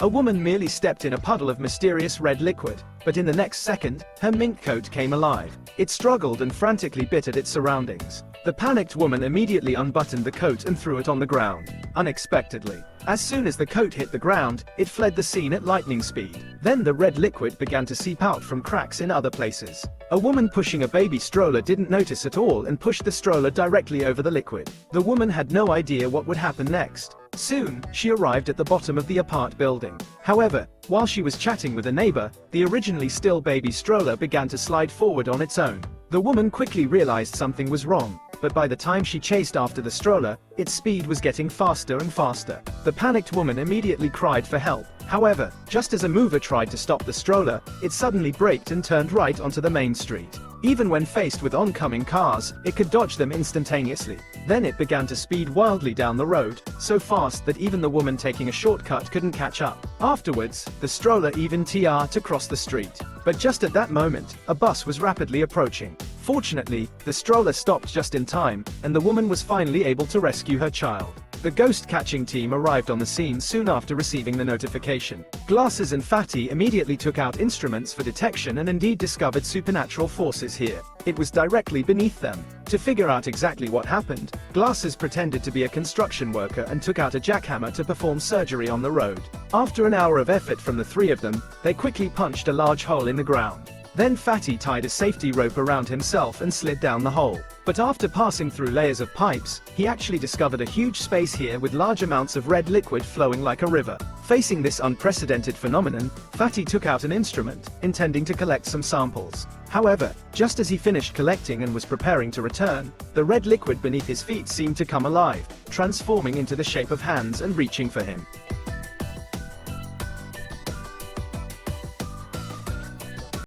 A woman merely stepped in a puddle of mysterious red liquid, but in the next second, her mink coat came alive. It struggled and frantically bit at its surroundings. The panicked woman immediately unbuttoned the coat and threw it on the ground. Unexpectedly, as soon as the coat hit the ground, it fled the scene at lightning speed. Then the red liquid began to seep out from cracks in other places. A woman pushing a baby stroller didn't notice at all and pushed the stroller directly over the liquid. The woman had no idea what would happen next. Soon, she arrived at the bottom of the apart building. However, while she was chatting with a neighbor, the originally still baby stroller began to slide forward on its own. The woman quickly realized something was wrong, but by the time she chased after the stroller, its speed was getting faster and faster. The panicked woman immediately cried for help. However, just as a mover tried to stop the stroller, it suddenly braked and turned right onto the main street. Even when faced with oncoming cars, it could dodge them instantaneously. Then it began to speed wildly down the road, so fast that even the woman taking a shortcut couldn't catch up. Afterwards, the stroller even tried to cross the street. But just at that moment, a bus was rapidly approaching. Fortunately, the stroller stopped just in time, and the woman was finally able to rescue her child. The ghost-catching team arrived on the scene soon after receiving the notification. Glasses and Fatty immediately took out instruments for detection and indeed discovered supernatural forces here. It was directly beneath them. To figure out exactly what happened, Glasses pretended to be a construction worker and took out a jackhammer to perform surgery on the road. After an hour of effort from the three of them, they quickly punched a large hole in the ground. Then Fatty tied a safety rope around himself and slid down the hole. But after passing through layers of pipes, he actually discovered a huge space here with large amounts of red liquid flowing like a river. Facing this unprecedented phenomenon, Fatty took out an instrument, intending to collect some samples. However, just as he finished collecting and was preparing to return, the red liquid beneath his feet seemed to come alive, transforming into the shape of hands and reaching for him.